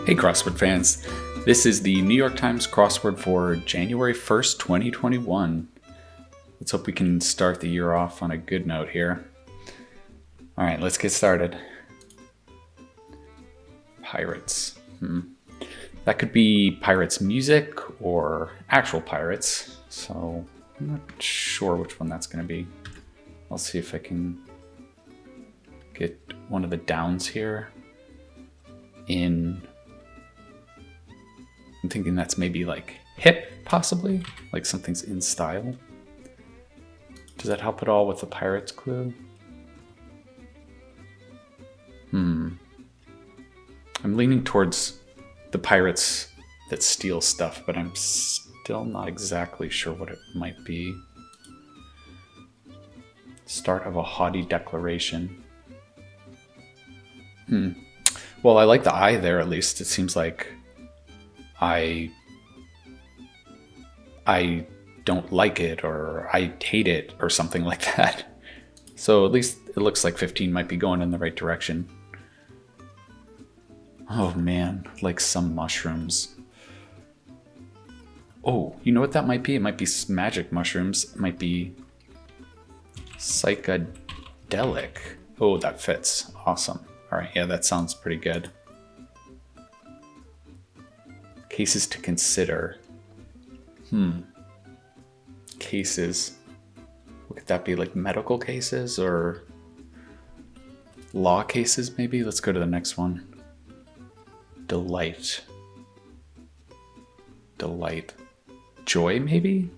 Hey Crossword fans, this is the New York Times crossword for January 1st, 2021. Let's hope we can start the year off on a good note here. All right, let's get started. Pirates. That could be pirates music or actual pirates, so I'm not sure which one that's going to be. I'll see if I can get one of the downs here in. I'm thinking that's maybe like hip, possibly, like something's in style. Does that help at all with the pirates clue? I'm leaning towards the pirates that steal stuff, but I'm still not exactly sure what it might be. Start of a haughty declaration. Well, I like the I there at least. It seems like I don't like it, or I hate it, or something like that. So at least it looks like 15 might be going in the right direction. Oh man, like some mushrooms. Oh, you know what that might be? It might be magic mushrooms. It might be psychedelic. Oh, that fits. Awesome. All right, yeah, that sounds pretty good. Cases to consider. Cases. What could that be? Like medical cases or law cases, maybe? Let's go to the next one. Delight. Delight. Joy, maybe?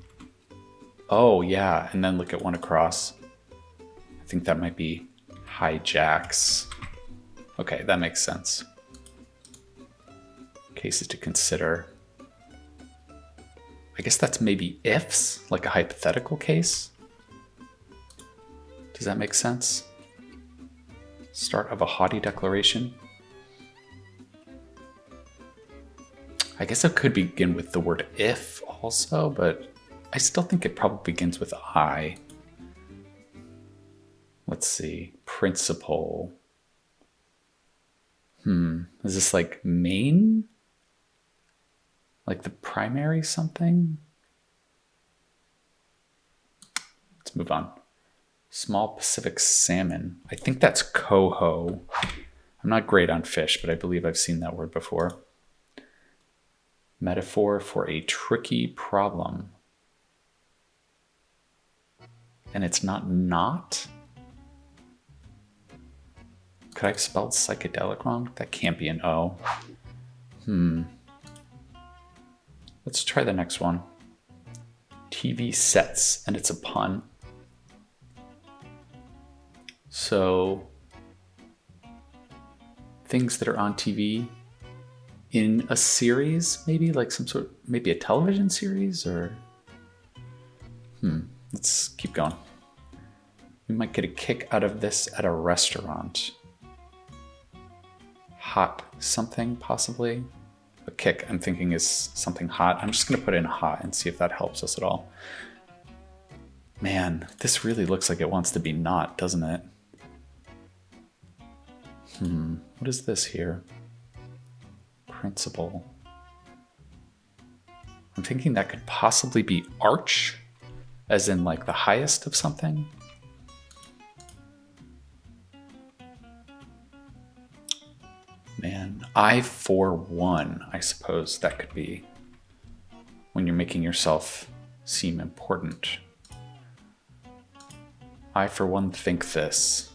Oh, yeah. And then look at one across. I think that might be hijacks. Okay, that makes sense. Cases to consider. I guess that's maybe ifs, like a hypothetical case. Does that make sense? Start of a haughty declaration. I guess it could begin with the word if also, but I still think it probably begins with I. Let's see. Principle. Is this like main? Like the primary something? Let's move on. Small Pacific salmon. I think that's coho. I'm not great on fish, but I believe I've seen that word before. Metaphor for a tricky problem. And it's not? Could I have spelled psychedelic wrong? That can't be an O. Let's try the next one. TV sets, and it's a pun. So, things that are on TV in a series, maybe like some sort, maybe a television series, or let's keep going. We might get a kick out of this at a restaurant. Hot something, possibly. A kick, I'm thinking, is something hot. I'm just going to put in hot and see if that helps us at all. Man, this really looks like it wants to be not, doesn't it? What is this here? Principle. I'm thinking that could possibly be arch, as in like the highest of something. Man, I for one, I suppose that could be when you're making yourself seem important. I for one think this.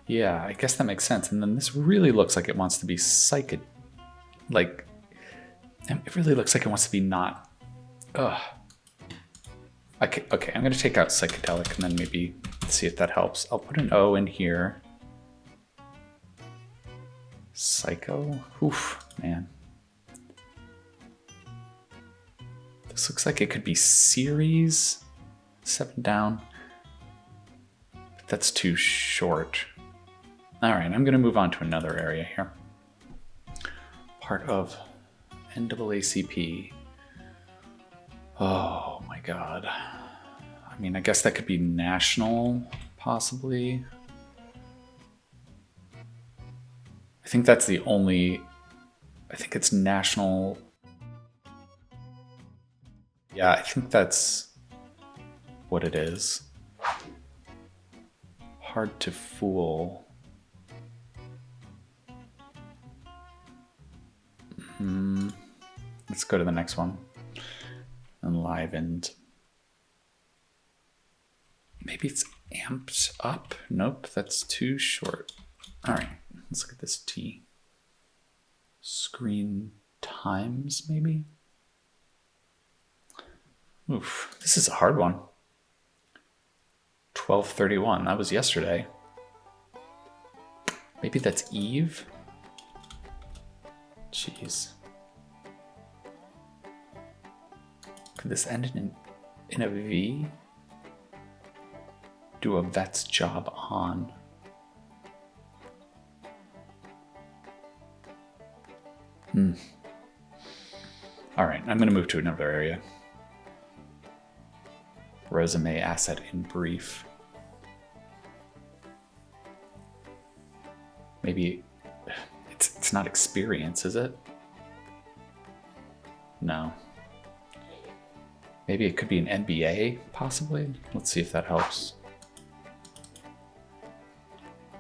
Yeah, I guess that makes sense. And then this really looks like it wants to be it really looks like it wants to be not. Ugh. Okay, I'm going to take out psychedelic and then maybe see if that helps. I'll put an O in here. Psycho? Oof, man. This looks like it could be series. 7 down. But that's too short. All right, I'm going to move on to another area here. Part of NAACP. Oh my God. I mean, I guess that could be national, possibly. I think that's the only I think it's national. Yeah, I think that's what it is. Hard to fool. Let's go to the next one. Enlivened. Maybe it's amped up. Nope, that's too short. All right, let's look at this T. Screen times, maybe? Oof, this is a hard one. 12:31, that was yesterday. Maybe that's Eve? Jeez. Could this end in a V? Do a vet's job on. All right, I'm going to move to another area. Resume asset in brief. Maybe it's not experience, is it? No. Maybe it could be an NBA, possibly. Let's see if that helps.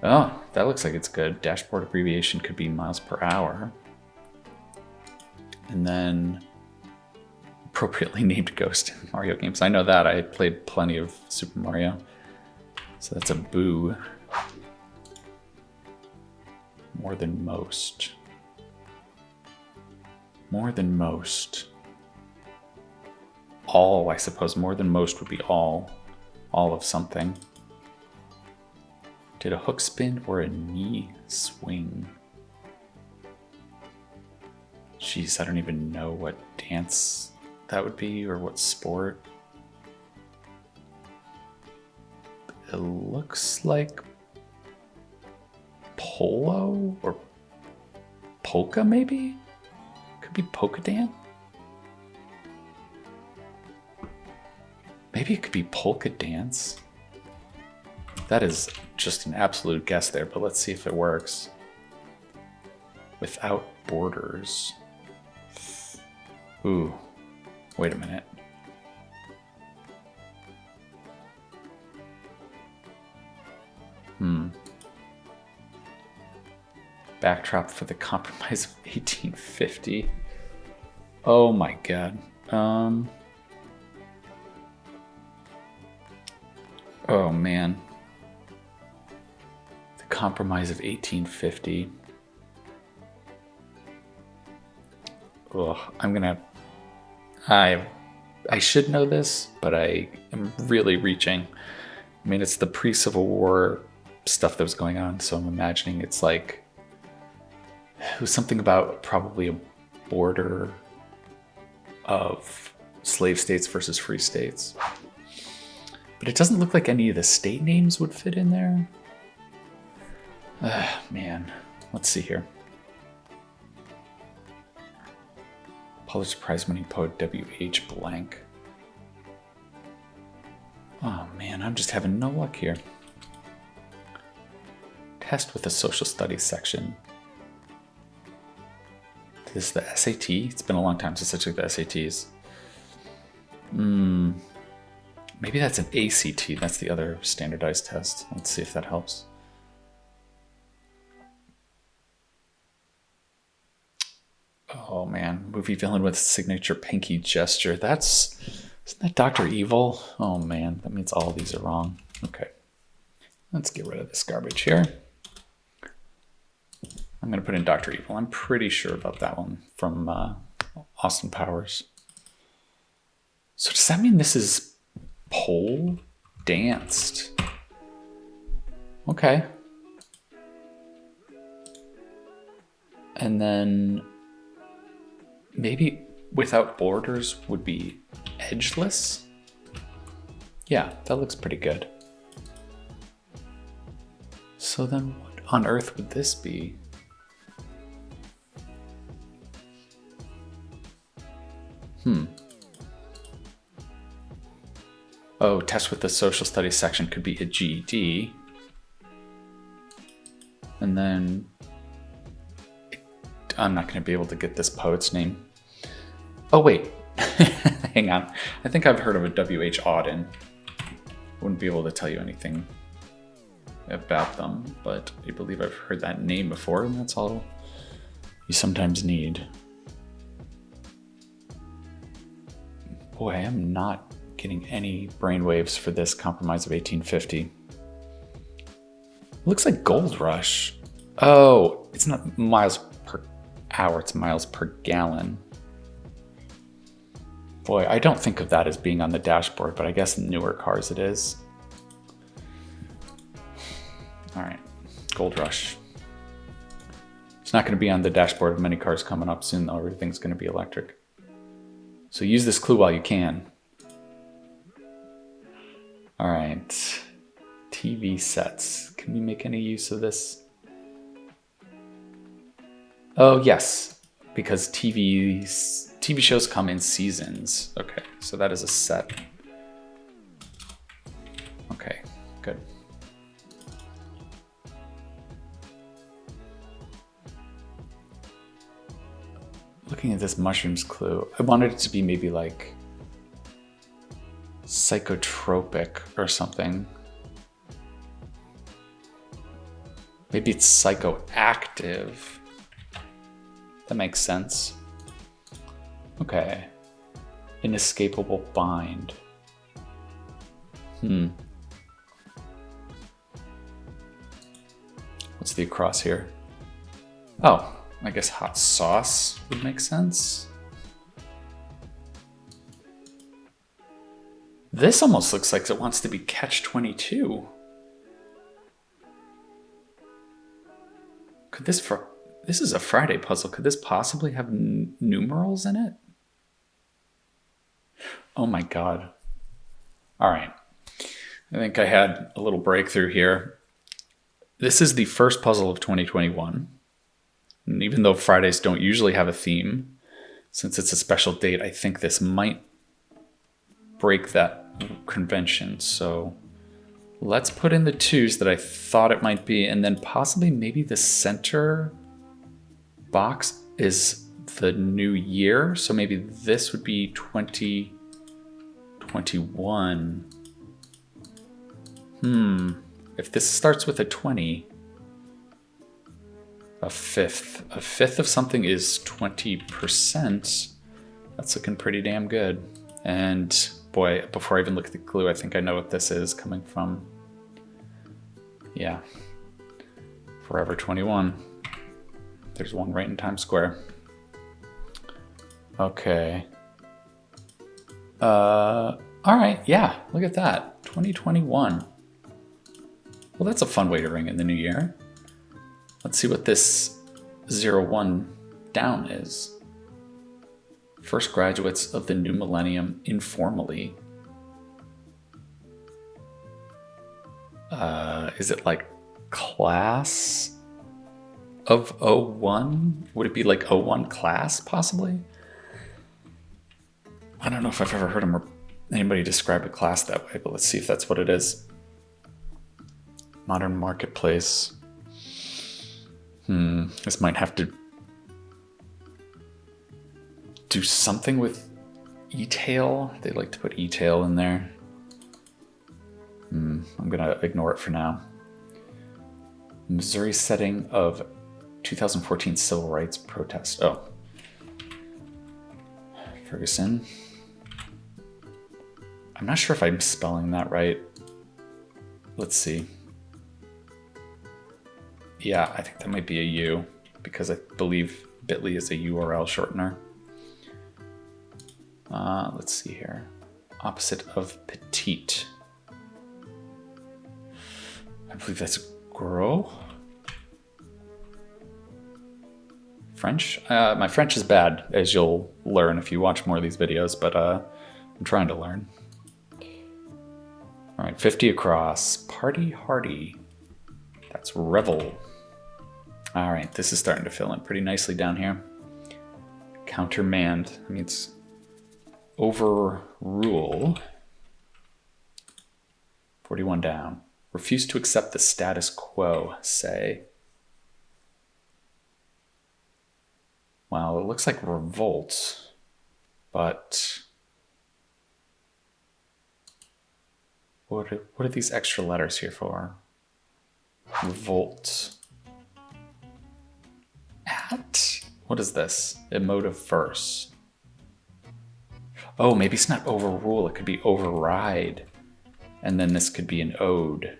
Oh, that looks like it's good. Dashboard abbreviation could be miles per hour. And then appropriately named ghost in Mario games. I know that. I played plenty of Super Mario. So that's a boo. More than most. More than most. All, I suppose. More than most would be all. All of something. Did a hook spin or a knee swing? Jeez, I don't even know what dance that would be or what sport. It looks like polo or polka, maybe? Could be polka dance? Maybe it could be polka dance. That is just an absolute guess there, but let's see if it works. Without borders. Ooh, wait a minute. Backdrop for the compromise of 1850. Oh my god. Oh man. The compromise of 1850. Ugh, I'm gonna. I should know this, but I am really reaching. I mean, it's the pre-Civil War stuff that was going on, so I'm imagining it's like it was something about probably a border of slave states versus free states. But it doesn't look like any of the state names would fit in there. Man, let's see here. Pulitzer Prize winning poet W.H. Blank. Oh man, I'm just having no luck here. Test with the social studies section. This is the SAT? It's been a long time since I took the SATs. Maybe that's an ACT. That's the other standardized test. Let's see if that helps. Oh man, movie villain with signature pinky gesture. Isn't that Dr. Evil? Oh man, that means all of these are wrong. Okay, let's get rid of this garbage here. I'm gonna put in Dr. Evil. I'm pretty sure about that one from Austin Powers. So does that mean this is pole danced? Okay. And then maybe without borders would be edgeless. Yeah, that looks pretty good. So then what on earth would this be? Oh, test with the social studies section could be a GED. And then I'm not going to be able to get this poet's name. Oh, wait. Hang on. I think I've heard of a W.H. Auden. Wouldn't be able to tell you anything about them, but I believe I've heard that name before, and that's all you sometimes need. Boy, I am not getting any brainwaves for this Compromise of 1850. Looks like Gold Rush. Oh, it's not miles per hour, it's miles per gallon. Boy, I don't think of that as being on the dashboard, but I guess in newer cars it is. All right, Gold Rush. It's not going to be on the dashboard of many cars coming up soon, though. Everything's going to be electric. So use this clue while you can. All right, TV sets. Can we make any use of this? Oh, yes, because TV shows come in seasons. Okay, so that is a set. Okay, good. Looking at this mushrooms clue, I wanted it to be maybe like psychotropic or something. Maybe it's psychoactive. That makes sense. Okay. Inescapable bind. What's the across here? Oh, I guess hot sauce would make sense. This almost looks like it wants to be catch-22. Could this is a Friday puzzle. Could this possibly have numerals in it? Oh my God. All right. I think I had a little breakthrough here. This is the first puzzle of 2021. And even though Fridays don't usually have a theme, since it's a special date, I think this might break that convention. So let's put in the twos that I thought it might be, and then possibly maybe the center box is the new year. So maybe this would be 2021. If this starts with a 20, a fifth of something is 20%. That's looking pretty damn good. And boy, before I even look at the clue, I think I know what this is coming from. Yeah, Forever 21. There's one right in Times Square. Okay. All right, yeah, look at that, 2021. Well, that's a fun way to ring in the new year. Let's see what this 01 down is. First graduates of the new millennium informally. Is it like class of 01? Would it be like 01 class, possibly? I don't know if I've ever heard anybody describe a class that way, but let's see if that's what it is. Modern marketplace. This might have to do something with e-tail. They like to put e-tail in there. I'm gonna ignore it for now. Missouri setting of 2014 civil rights protest. Oh. Ferguson. I'm not sure if I'm spelling that right. Let's see. Yeah, I think that might be a U, because I believe bit.ly is a URL shortener. Let's see here. Opposite of petite. I believe that's gros. French? My French is bad, as you'll learn if you watch more of these videos, but I'm trying to learn. All right, 50 across. Party hardy. That's revel. All right, this is starting to fill in pretty nicely down here. Countermand. I mean, it's overrule. 41 down. Refuse to accept the status quo, say. Well, it looks like revolt, but what are these extra letters here for? Revolt. At? What is this? Emotive verse. Oh, maybe it's not overrule. It could be override. And then this could be an ode.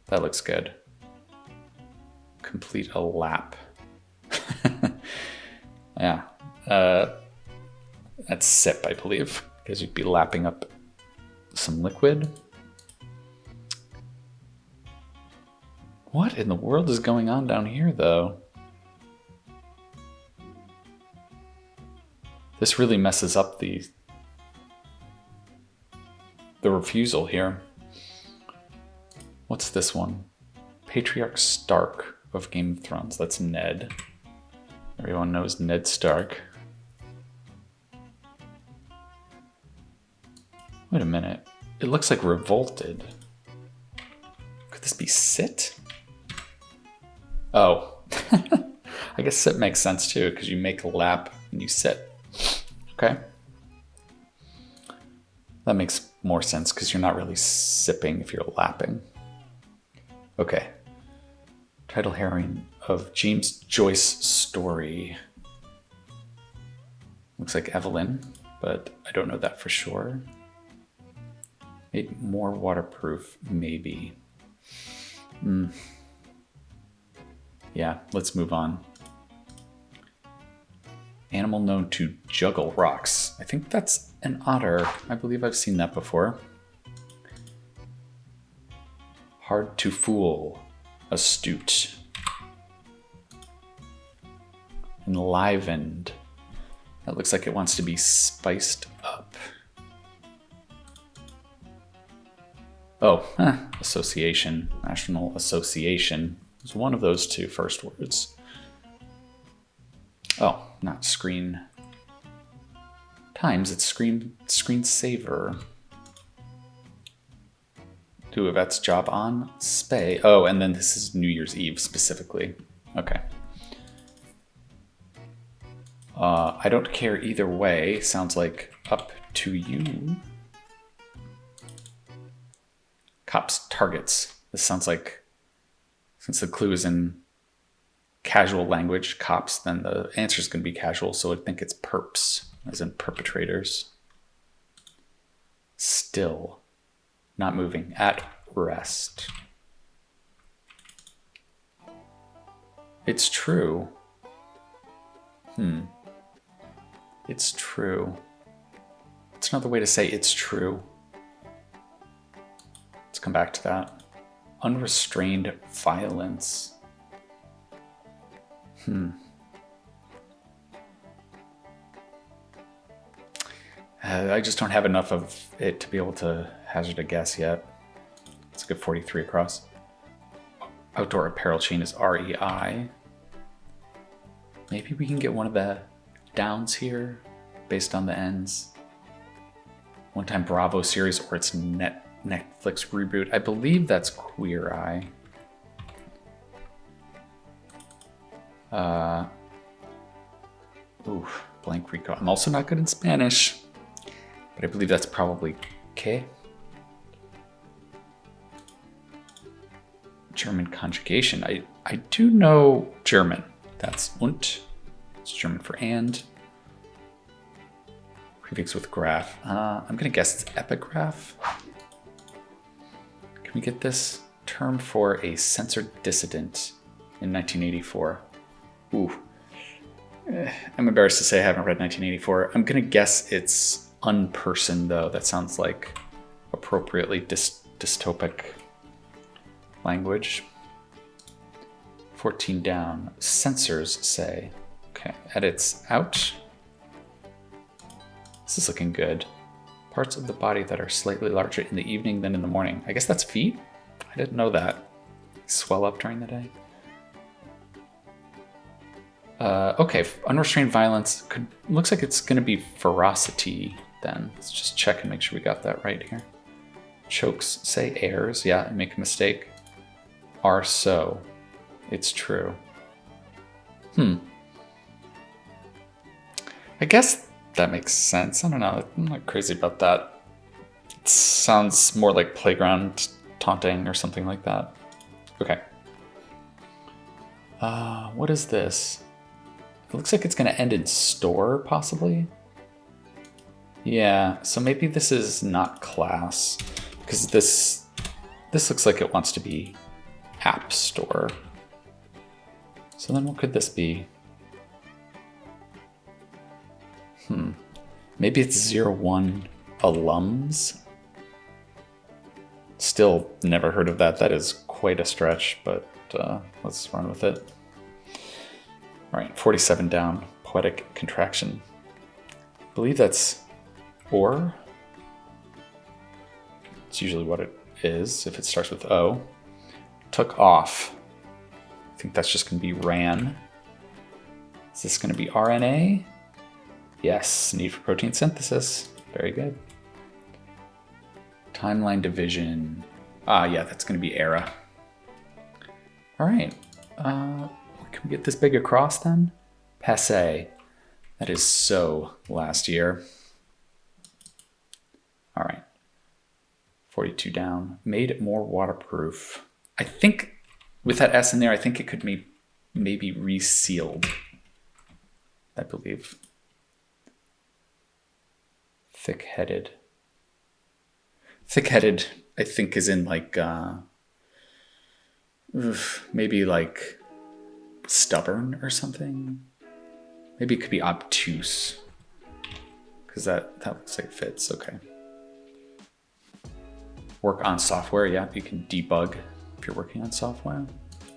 That looks good. Complete a lap. Yeah. That's sip, I believe, because you'd be lapping up some liquid. What in the world is going on down here, though? This really messes up the refusal here. What's this one? Patriarch Stark of Game of Thrones. That's Ned. Everyone knows Ned Stark. Wait a minute. It looks like revolted. Could this be sit? Oh. I guess sit makes sense too, because you make a lap and you sit. Okay. That makes more sense because you're not really sipping if you're lapping. Okay. Title heroine of James Joyce story. Looks like Evelyn, but I don't know that for sure. Made more waterproof, maybe. Yeah, let's move on. Animal known to juggle rocks. I think that's an otter. I believe I've seen that before. Hard to fool. Astute. Enlivened. That looks like it wants to be spiced up. Oh, association. National Association. It's one of those two first words. Oh, not screen times, it's screensaver. Do Yvette's job on Spay. Oh, and then this is New Year's Eve specifically. Okay. I don't care either way. Sounds like up to you. Cops targets. This sounds like, since the clue is in casual language, cops, then the answer is going to be casual, so I think it's perps, as in perpetrators. Still. Not moving. At rest. It's true. It's true. It's another way to say it's true. Let's come back to that. Unrestrained violence. I just don't have enough of it to be able to hazard a guess yet. It's a good 43 across. Outdoor apparel chain is REI. Maybe we can get one of the downs here based on the ends. One Time Bravo series or its Netflix reboot. I believe that's Queer Eye. Blank recall. I'm also not good in Spanish, but I believe that's probably K. German conjugation. I do know German. That's und. It's German for and. Prefix with graph. I'm gonna guess it's epigraph. Can we get this term for a censored dissident in 1984? Ooh. I'm embarrassed to say I haven't read 1984. I'm gonna guess it's unperson though. That sounds like appropriately dystopic language. 14 down. Censors say. Okay, edits out. This is looking good. Parts of the body that are slightly larger in the evening than in the morning. I guess that's feet? I didn't know that. Swell up during the day. Okay, unrestrained violence. Looks like it's going to be ferocity then. Let's just check and make sure we got that right here. Chokes say airs. Yeah, I make a mistake. Are so. It's true. I guess that makes sense. I don't know. I'm not crazy about that. It sounds more like playground taunting or something like that. Okay. What is this? It looks like it's going to end in store, possibly. Yeah, so maybe this is not class, because this looks like it wants to be app store. So then what could this be? Maybe it's 01 alums? Still never heard of that. That is quite a stretch, but let's run with it. All right, 47 down, poetic contraction. I believe that's or. It's usually what it is if it starts with O. Took off. I think that's just going to be ran. Is this going to be RNA? Yes, need for protein synthesis. Very good. Timeline division. Yeah, that's going to be era. All right. Can we get this big across then? Passé. That is so last year. All right. 42 down. Made it more waterproof. I think with that S in there, I think it could be maybe resealed. I believe. Thick-headed. Thick-headed, I think, is in like, maybe like stubborn or something. Maybe it could be obtuse. Because that looks like it fits, okay. Work on software, yeah, you can debug if you're working on software.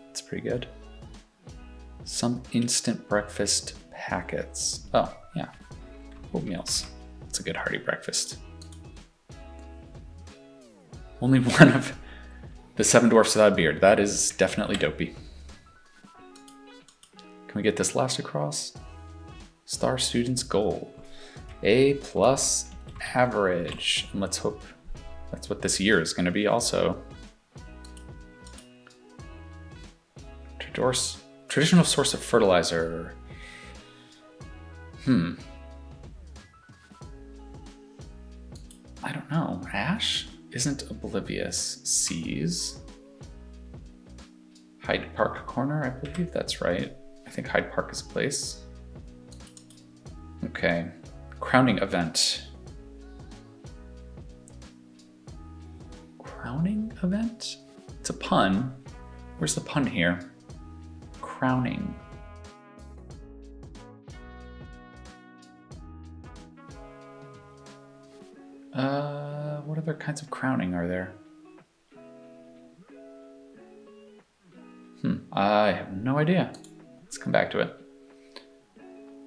That's pretty good. Some instant breakfast packets. Oh, yeah, oatmeals. It's a good hearty breakfast. Only one of the 7 dwarfs without a beard. That is definitely dopey. Can we get this last across? Star student's goal. A+ average. And let's hope that's what this year is going to be also. Traditional source of fertilizer. I don't know. Ash isn't oblivious. Sees. Hyde Park Corner, I believe that's right. I think Hyde Park is a place. Okay. Crowning event. Crowning event? It's a pun. Where's the pun here? Crowning. What other kinds of crowning are there? I have no idea. Let's come back to it.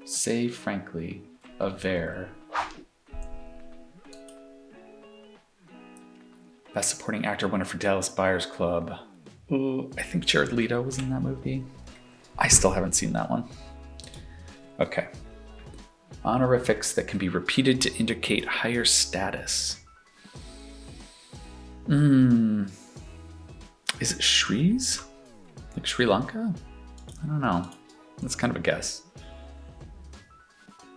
Say frankly, aver. Best supporting actor winner for Dallas Buyers Club. Ooh, I think Jared Leto was in that movie. I still haven't seen that one. Okay. Honorifics that can be repeated to indicate higher status. Is it Shrees? Like Sri Lanka? I don't know. That's kind of a guess.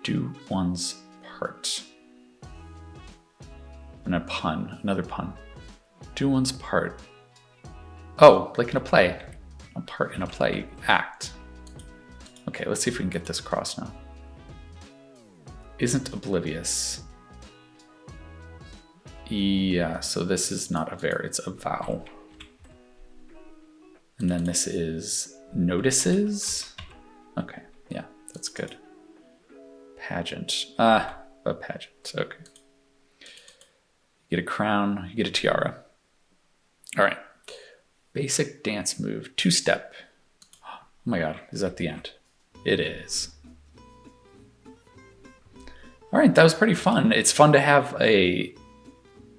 Do one's part. And a pun, another pun. Do one's part. Oh, like in a play. A part in a play, act. Okay, let's see if we can get this across now. Isn't oblivious. Yeah, so this is not a ver, it's a vow. And then this is notices. Okay, yeah, that's good. Pageant. A pageant, okay. You get a crown, you get a tiara. All right. Basic dance move, 2-step. Oh my God, is that the end? It is. All right, that was pretty fun. It's fun to have a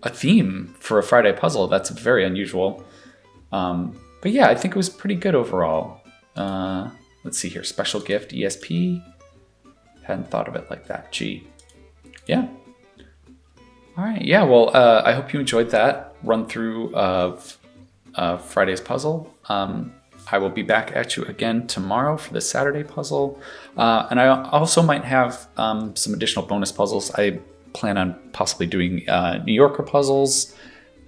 theme for a Friday puzzle. That's very unusual. But yeah, I think it was pretty good overall. Let's see here, special gift, ESP. Hadn't thought of it like that, gee. Yeah. All right, yeah, well, I hope you enjoyed that run through of Friday's puzzle. I will be back at you again tomorrow for the Saturday puzzle. And I also might have some additional bonus puzzles. I plan on possibly doing New Yorker puzzles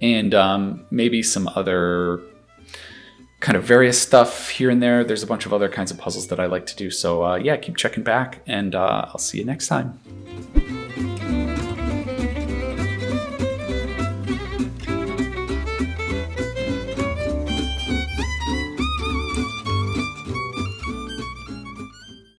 and maybe some other kind of various stuff here and there. There's a bunch of other kinds of puzzles that I like to do. So yeah, keep checking back, and I'll see you next time.